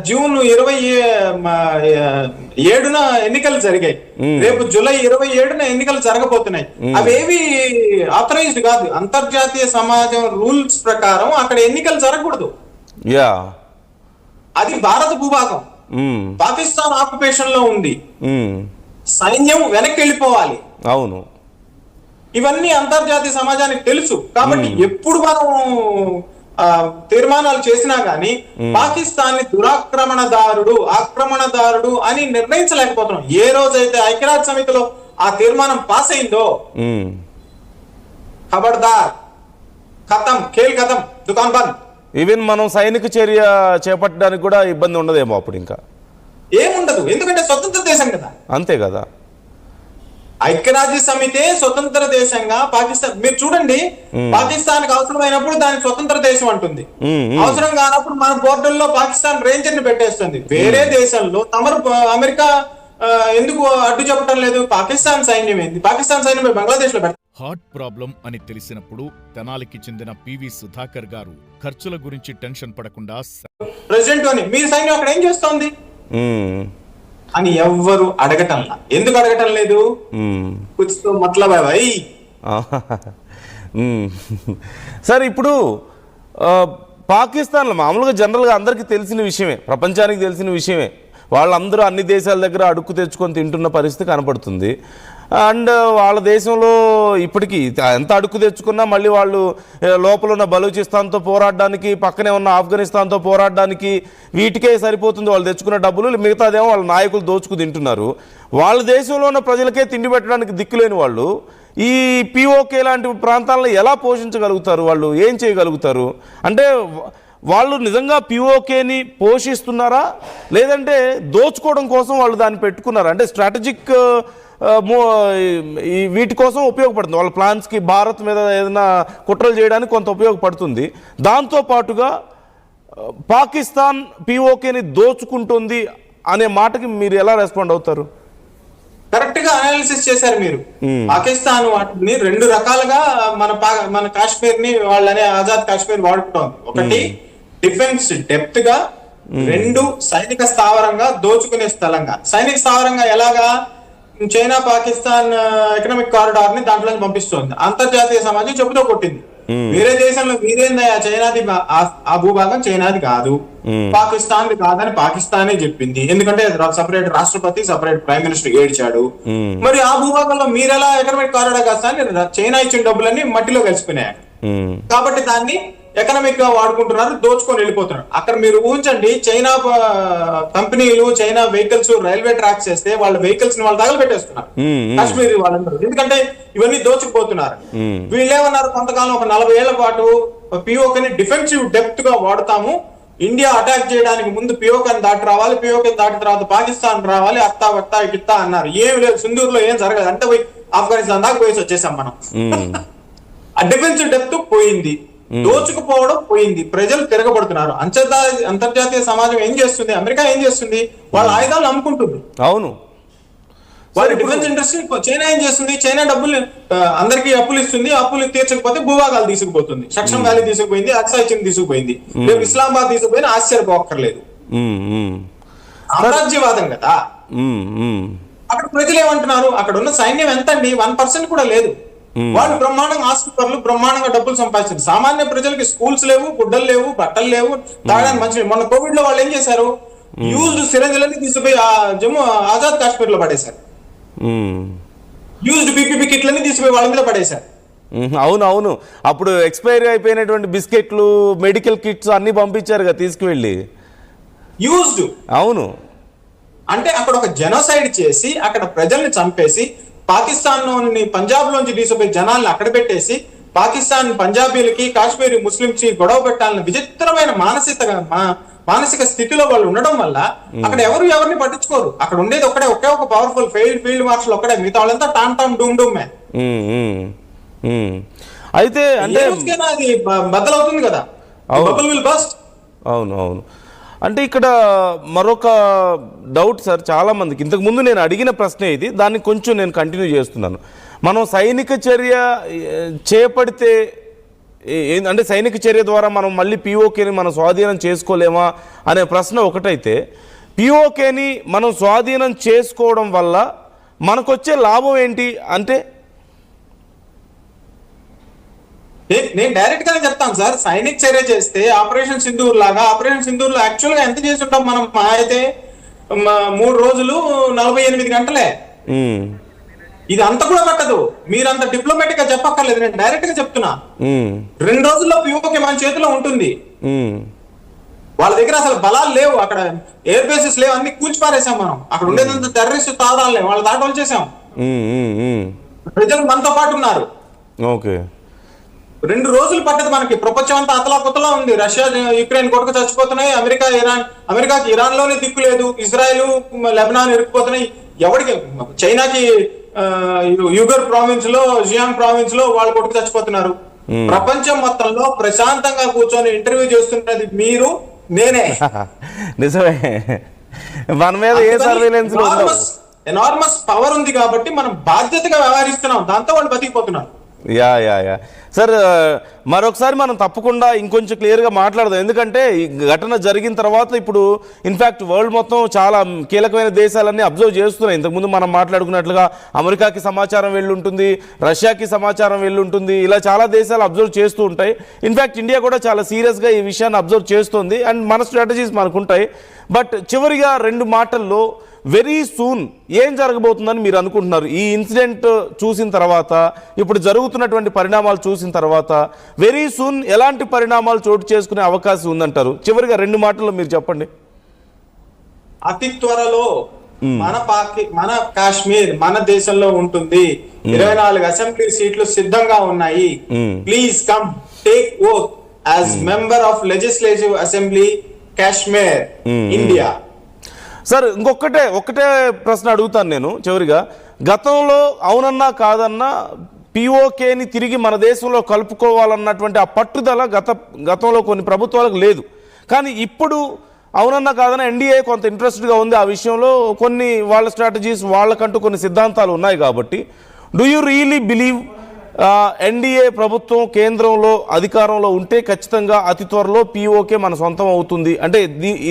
జూన్ 27న ఎన్నికలు జరిగాయి, రేపు జూలై 27న ఎన్నికలు జరగబోతున్నాయి. అవేవి ఆథరైజ్డ్ కాదు. అంతర్జాతీయ సమాజం రూల్స్ ప్రకారం అక్కడ ఎన్నికలు జరగకూడదు. అది భారత భూభాగం, పాకిస్తాన్ ఆక్యుపేషన్ లో ఉంది, సైన్యం వెనక్కి వెళ్ళిపోవాలి. అవును, ఇవన్నీ అంతర్జాతీయ సమాజానికి తెలుసు. కాబట్టి ఎప్పుడు మనం తీర్మానాలు చేసినా గానీ పాకిస్తాన్ ని ఆక్రమణదారుడు అని నిర్ణయించలేకపోతున్నాం. ఏ రోజైతే ఐక్యరాజ్య సమితిలో ఆ తీర్మానం పాస్ అయిందో, ఖబర్దార్, ఖతం, ఖేల్ ఖతం, దుకాన్ బంద్. ఈవెన్ మనం సైనిక చర్య చేపట్టడానికి కూడా ఇబ్బంది ఉండదేమో అప్పుడు. ఇంకా ఏముండదు, ఎందుకంటే స్వతంత్ర దేశం కదా. అంతే కదా. ఐక్యరాజ్య సమితే స్వతంత్ర దేశంగా పాకిస్తాన్, మీరు చూడండి, పాకిస్తాన్ కి అవసరమైనప్పుడు దానికి స్వతంత్ర దేశం అంటుంది, అవసరం కానప్పుడు మన బోర్డర్లో పాకిస్తాన్ రేంజర్ ని పెట్టేస్తుంది. వేరే దేశంలో తమరు అమెరికా ఎందుకు అడ్డు చెప్పడం లేదు? పాకిస్తాన్ సైన్యం ఏంది? పాకిస్తాన్ సైన్యం బంగ్లాదేశ్ లో పెడతారు. హార్ట్ ప్రాబ్లం అని తెలిసినప్పుడు తెనాలికి చెందిన పివి సుధాకర్ గారు ఖర్చుల గురించి టెన్షన్ పడకుండా ప్రెసిడెంట్ అని మీ సైన్యం అక్కడ ఏం చేస్తోంది అని ఎవ్వరు అడగటంలా. ఎందుకు అడగటం లేదు? కుచ్తో మతలబ్ హై భాయ్. సార్, ఇప్పుడు పాకిస్తాన్లో మామూలుగా జనరల్గా అందరికీ తెలిసిన విషయమే, ప్రపంచానికి తెలిసిన విషయమే, వాళ్ళందరూ అన్ని దేశాల దగ్గర అడుక్కు తెచ్చుకొని తింటున్న పరిస్థితి కనపడుతుంది. అండ్ వాళ్ళ దేశంలో ఇప్పటికీ ఎంత అడుక్కు తెచ్చుకున్నా మళ్ళీ వాళ్ళు లోపల ఉన్న బలూచిస్తాన్తో పోరాడడానికి, పక్కనే ఉన్న ఆఫ్ఘనిస్తాన్తో పోరాడడానికి వీటికే సరిపోతుంది వాళ్ళు తెచ్చుకున్న డబ్బులు. మిగతాదేమో వాళ్ళ నాయకులు దోచుకు తింటున్నారు. వాళ్ళ దేశంలో ఉన్న ప్రజలకే తిండి పెట్టడానికి దిక్కులేని వాళ్ళు ఈ పిఓకే లాంటి ప్రాంతాలను ఎలా పోషించగలుగుతారు? వాళ్ళు ఏం చేయగలుగుతారు? అంటే వాళ్ళు నిజంగా పిఓకేని పోషిస్తున్నారా, లేదంటే దోచుకోవడం కోసం వాళ్ళు దాన్ని పెట్టుకున్నారా? అంటే స్ట్రాటజిక్ వీటి కోసం ఉపయోగపడుతుంది వాళ్ళ ప్లాన్స్కి. భారత్ మీద ఏదైనా కుట్రలు చేయడానికి కొంత ఉపయోగపడుతుంది. దాంతోపాటుగా పాకిస్తాన్ పిఓకేని దోచుకుంటుంది అనే మాటకి మీరు ఎలా రెస్పాండ్ అవుతారు? కరెక్ట్ గా అనాలిసిస్ చేశారు మీరు. పాకిస్తాన్ వాటిని రెండు రకాలుగా మన కాశ్మీర్ ని వాళ్ళనే ఆజాద్ కాశ్మీర్ వాడుకుంటోంది. ఒకటి డిఫెన్స్ డెప్త్ గా, రెండు సైనిక స్థావరంగా దోచుకునే స్థలంగా. సైనిక స్థావరంగా ఎలాగా? చైనా పాకిస్తాన్ ఎకనామిక్ కారిడార్ ని దాంట్లో పంపిస్తోంది. అంతర్జాతీయ సమాజం చెబుతూ కొట్టింది, వేరే దేశంలో మీరేందయ్యా, చైనాది ఆ భూభాగం చైనాది కాదు, పాకిస్తాన్ కాదని పాకిస్తానే చెప్పింది. ఎందుకంటే సపరేట్ రాష్ట్రపతి, సపరేట్ ప్రైమ్ మినిస్టర్ ఏడ్చాడు. మరి ఆ భూభాగంలో మీరెలా ఎకనామిక్ కారిడార్ కాస్తాని చైనా ఇచ్చిన డబ్బులన్నీ మట్టిలో కలిసిపోయినాయి. కాబట్టి దాన్ని ఎకనామిక్ గా వాడుకుంటున్నారు, దోచుకొని వెళ్ళిపోతున్నారు. అక్కడ మీరు ఊహించండి, చైనా కంపెనీలు, చైనా వెహికల్స్ రైల్వే ట్రాక్స్ చేస్తే వాళ్ళ వెహికల్స్ ని వాళ్ళు తగలబెట్టేస్తున్నారు కాశ్మీర్ వాళ్ళందరూ. ఎందుకంటే ఇవన్నీ దోచుకుపోతున్నారు. వీళ్ళేమన్నారు, కొంతకాలం ఒక 40 ఏళ్ల పాటు పిఓకేని డిఫెన్సివ్ డెప్త్ గా వాడతాము, ఇండియా అటాక్ చేయడానికి ముందు పిఓకేని దాటి రావాలి, పిఓకేని దాటిన తర్వాత పాకిస్తాన్ రావాలి, అత్తా వత్తా ఇత్తా అన్నారు. ఏం లేదు, సింధూర్ లో ఏం జరగదు, అంటే పోయి ఆఫ్ఘనిస్తాన్ దాకా పోయేసి వచ్చేసాం మనం. ఆ డిఫెన్సివ్ డెప్త్ పోయింది, దోచుకుపోవడం పోయింది, ప్రజలు తిరగబడుతున్నారు. అంతర్జాతీయ సమాజం ఏం చేస్తుంది? అమెరికా ఏం చేస్తుంది? వాళ్ళ ఆయుధాలు అమ్ముకుంటుంది. అవును, వాళ్ళ డిఫెన్స్ ఇండస్ట్రీ. చైనా ఏం చేస్తుంది? చైనా డబ్బులు అందరికీ అప్పులు ఇస్తుంది, అప్పులు తీర్చకపోతే భూభాగాలు తీసుకుపోతుంది. సక్షం వ్యాలీ తీసుకుపోయింది, అక్సాయ్ చిన్ తీసుకుపోయింది, రేపు ఇస్లామాబాద్ తీసుకుపోయిన ఆశ్చర్యపోక్కర్లేదు. సామ్రాజ్యవాదం కదా. అక్కడ ప్రజలు ఏమంటున్నారు? అక్కడ ఉన్న సైన్యం ఎంత అండి? 1% కూడా లేదు. వాళ్ళు బ్రహ్మాండంగా ఆస్తిపరులు, బ్రహ్మాండంగా డబ్బులు సంపాదించారు. సామాన్య ప్రజలకి స్కూల్స్ లేవు, గుడ్డలు లేవు, బట్టలు లేవు, తాగడానికి మంచి. మొన్న కోవిడ్ లో వాళ్ళు ఏం చేశారు? యూజ్డ్ సిరంజులన్నీ తీసుకుపోయి జమ్మూ ఆజాద్ కాశ్మీర్ లో పడేశారు. యూజ్డ్ పీపీపీ కిట్లన్నీ తీసుకుపోయి వాళ్ళ మీద పడేశారు. అవును అవును, అప్పుడు ఎక్స్పైరీ అయిపోయినటువంటి బిస్కెట్లు, మెడికల్ కిట్స్ అన్ని పంపించారుగా తీసుకువెళ్ళి. యూజ్డ్. అవును, అంటే అక్కడ ఒక జెనోసైడ్ చేసి అక్కడ ప్రజల్ని చంపేసి, పాకిస్తాన్ లోని పంజాబ్ లోంచి తీసుకుపోయి జనాల్ని అక్కడ పెట్టేసి, పాకిస్తాన్ పంజాబీలకి, కాశ్మీరీ ముస్లింస్ గొడవ పెట్టాలని విచిత్రమైన మానసిక స్థితిలో వాళ్ళు ఉండడం వల్ల అక్కడ ఎవరిని పట్టించుకోరు. అక్కడ ఉండేది ఒకే ఒక పవర్ఫుల్ ఫీల్డ్ మార్షల్ ఒక్కడే, మిగతా వాళ్ళంతా టామ్ టామ్ డూమ్ డూమ్ మే. అయితే అంటే అది బద్దలవుతుంది కదా, బబుల్ విల్ బస్ట్. అవును అవును. అంటే ఇక్కడ మరొక డౌట్ సార్, చాలామందికి ఇంతకుముందు నేను అడిగిన ప్రశ్నే ఇది, దాన్ని కొంచెం నేను కంటిన్యూ చేస్తున్నాను. మనం సైనిక చర్య చేపడితే అంటే సైనిక చర్య ద్వారా మనం మళ్ళీ పిఓకేని మనం స్వాధీనం చేసుకోలేమా అనే ప్రశ్న ఒకటైతే, పిఓకేని మనం స్వాధీనం చేసుకోవడం వల్ల మనకొచ్చే లాభం ఏంటి అంటే? నేను డైరెక్ట్ గానే చెప్తాను సార్, సైనిక చర్య చేస్తే ఆపరేషన్ సింధూర్ లాగా, ఆపరేషన్ సింధూర్ లో యాక్చువల్ గా ఎంత చేసి ఉంటాం మనం? అయితే 3 రోజులు 48 గంటలే. ఇది అంత కూడా పట్టదు. మీరంత డిప్లొమాటిక్ గా చెప్పక్కర్లేదు, నేను డైరెక్ట్ గా చెప్తున్నా. 2 రోజుల్లో పిఓకే మన చేతిలో ఉంటుంది. వాళ్ళ దగ్గర అసలు బలాలు లేవు, అక్కడ ఎయిర్ బేసెస్ లేవు, అన్ని కూల్చిపారేసాం మనం. అక్కడ ఉండేదంత టెర్రరిస్ట్ తావరాలే, వాళ్ళ దాటి వచ్చేసాం. ప్రజలు మనతో పాటు ఉన్నారు. ఓకే, 2 రోజులు పట్టదు మనకి. ప్రపంచం అంతా అతలాకుతలా ఉంది. రష్యా యుక్రెయిన్ కొడుకు చచ్చిపోతున్నాయి, అమెరికాకి ఇరాన్ లోనే దిక్కు లేదు, ఇజ్రాయెల్ లెబనాన్ ఇరుక్కుపోతున్నాయి. ఎవరికి? చైనాకి యూగర్ ప్రావిన్స్ లో, జియాంగ్ ప్రావిన్స్ లో వాళ్ళ కొడుకు చచ్చిపోతున్నారు. ప్రపంచం మొత్తంలో ప్రశాంతంగా కూర్చొని ఇంటర్వ్యూ చేస్తున్నది మీరు, నేనే. నిజమే, మన మీద ఏ సర్వేలెన్స్ ఎనార్మస్ పవర్ ఉంది కాబట్టి మనం బాధ్యతగా వ్యవహరిస్తున్నాం, దాంతో వాళ్ళు బతికిపోతున్నారు. యా యా యా సార్, మరొకసారి మనం తప్పకుండా ఇంకొంచెం క్లియర్గా మాట్లాడదాం. ఎందుకంటే ఈ ఘటన జరిగిన తర్వాత ఇప్పుడు ఇన్ఫ్యాక్ట్ వరల్డ్ మొత్తం చాలా కీలకమైన దేశాలన్నీ అబ్జర్వ్ చేస్తున్నాయి. ఇంతకుముందు మనం మాట్లాడుకున్నట్లుగా అమెరికాకి సమాచారం వెళ్ళుంటుంది, రష్యాకి సమాచారం వెళ్ళుంటుంది, ఇలా చాలా దేశాలు అబ్జర్వ్ చేస్తూ ఉంటాయి. ఇన్ఫ్యాక్ట్ ఇండియా కూడా చాలా సీరియస్గా ఈ విషయాన్ని అబ్జర్వ్ చేస్తుంది. అండ్ మన స్ట్రాటజీస్ మనకుంటాయి. బట్ చివరిగా 2 మాటల్లో వెరీ సూన్ ఏం జరగబోతుందని మీరు అనుకుంటున్నారు? ఈ ఇన్సిడెంట్ చూసిన తర్వాత, ఇప్పుడు జరుగుతున్నటువంటి పరిణామాలు చూసిన తర్వాత వెరీ సూన్ ఎలాంటి పరిణామాలు చోటు చేసుకునే అవకాశం ఉందంటారు? చివరిగా 2 మాటల్లో మీరు చెప్పండి. అతి త్వరలో మన కాశ్మీర్ మన దేశంలో ఉంటుంది. 24 అసెంబ్లీ సీట్లు సిద్ధంగా ఉన్నాయి. Please come take oath as member of legislative assembly Kashmir, India. Sir ఒక్కటే ప్రశ్న అడుగుతాను నేను చివరిగా. గతంలో అవునన్నా కాదన్నా పిఓకేని తిరిగి మన దేశంలో కలుపుకోవాలన్నటువంటి ఆ పట్టుదల గతంలో కొన్ని ప్రభుత్వాలకు లేదు. కానీ ఇప్పుడు అవునన్నా కాదన్నా ఎన్డీఏ కొంత ఇంట్రెస్ట్గా ఉంది ఆ విషయంలో. కొన్ని వాళ్ళ స్ట్రాటజీస్, వాళ్ళకంటూ కొన్ని సిద్ధాంతాలు ఉన్నాయి కాబట్టి do you really believe NDA ప్రభుత్వం కేంద్రంలో అధికారంలో ఉంటే ఖచ్చితంగా అతి త్వరలో పీఓకే మన సొంతం అవుతుంది అంటే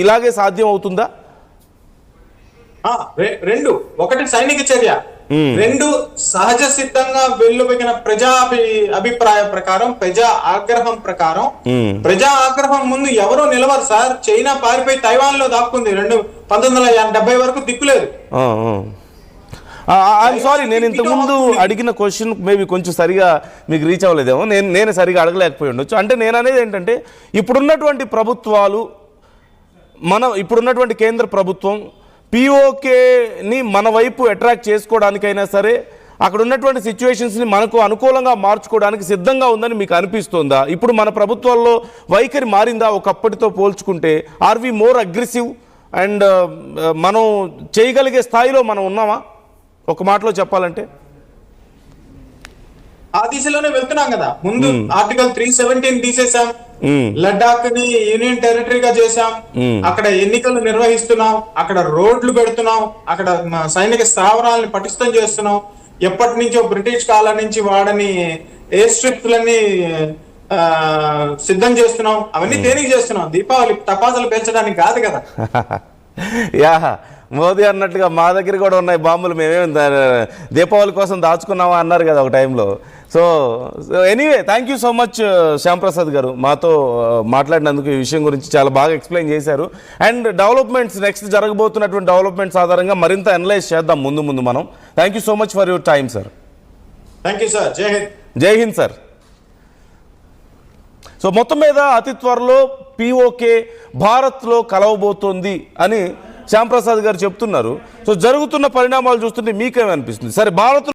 ఇలాగే సాధ్యం అవుతుందా? రెండు, ఒకటి సైనిక చర్య, రెండు సహజ సిద్ధంగా వెల్లువెగిన ప్రజా అభిప్రాయ ప్రకారం, ప్రజా ఆగ్రహం ప్రకారం. ప్రజా ఆగ్రహం ముందు ఎవరో నిలవరు సార్. చైనా పారిపోయి తైవాన్ లో దాక్కుంది 1970 వరకు దిక్కులేదు. ఐఎమ్ సారీ, నేను ఇంతకుముందు అడిగిన క్వశ్చన్ మేబీ కొంచెం సరిగా మీకు రీచ్ అవ్వలేదేమో, నేను సరిగా అడగలేకపోయి ఉండొచ్చు. అంటే నేను అనేది ఏంటంటే ఇప్పుడున్నటువంటి ప్రభుత్వాలు, ఇప్పుడున్నటువంటి కేంద్ర ప్రభుత్వం పీఓకేని మన వైపు అట్రాక్ట్ చేసుకోవడానికైనా సరే అక్కడ ఉన్నటువంటి సిచ్యువేషన్స్ని మనకు అనుకూలంగా మార్చుకోవడానికి సిద్ధంగా ఉందని మీకు అనిపిస్తుందా? ఇప్పుడు మన ప్రభుత్వాల్లో వైఖరి మారిందా ఒకప్పటితో పోల్చుకుంటే? Are we more aggressive and మనం చేయగలిగే స్థాయిలో మనం ఉన్నామా ఒక మాటలో చెప్పాలంటే? ఆ దిశలోనే వెళ్తున్నాం కదా. ముందు ఆర్టికల్ 317 తీసేసాం, లడాక్ ని యూనియన్ టెరిటరీగా చేశాం, అక్కడ ఎన్నికలు నిర్వహిస్తున్నాం, అక్కడ రోడ్లు పెడుతున్నాం, అక్కడ సైనిక స్థావరాలను పటిష్టం చేస్తున్నాం. ఎప్పటి నుంచో బ్రిటిష్ కాలం నుంచి వాడని ఎయిర్ స్ట్రిప్లన్నీ సిద్ధం చేస్తున్నాం. అవన్నీ దేనికి చేస్తున్నాం? దీపావళి టపాసులు పేల్చడానికి కాదు కదా. యా, మోదీ అన్నట్టుగా మా దగ్గర కూడా ఉన్నాయి బాంబులు, మేమేం దీపావళి కోసం దాచుకున్నామా అన్నారు కదా ఒక టైంలో. So anyway, thank you so much Shyamprasad గారు, మాతో మాట్లాడినందుకు. ఈ విషయం గురించి చాలా బాగా ఎక్స్ప్లెయిన్ చేశారు. అండ్ డెవలప్మెంట్స్, నెక్స్ట్ జరగబోతున్నటువంటి డెవలప్మెంట్స్ ఆధారంగా మరింత అనలైజ్ చేద్దాం ముందు మనం. Thank you so much for your time sir. Thank you sir. జై హింద్. జై హింద్ సార్. సో మొత్తం మీద అతి త్వరలో పీఓకే భారత్లో కలవబోతోంది అని శ్యాంప్రసాద్ గారు చెప్తున్నారు. సో జరుగుతున్న పరిణామాలు చూస్తుంటే మీకేమనిపిస్తుంది? సరే, భారత్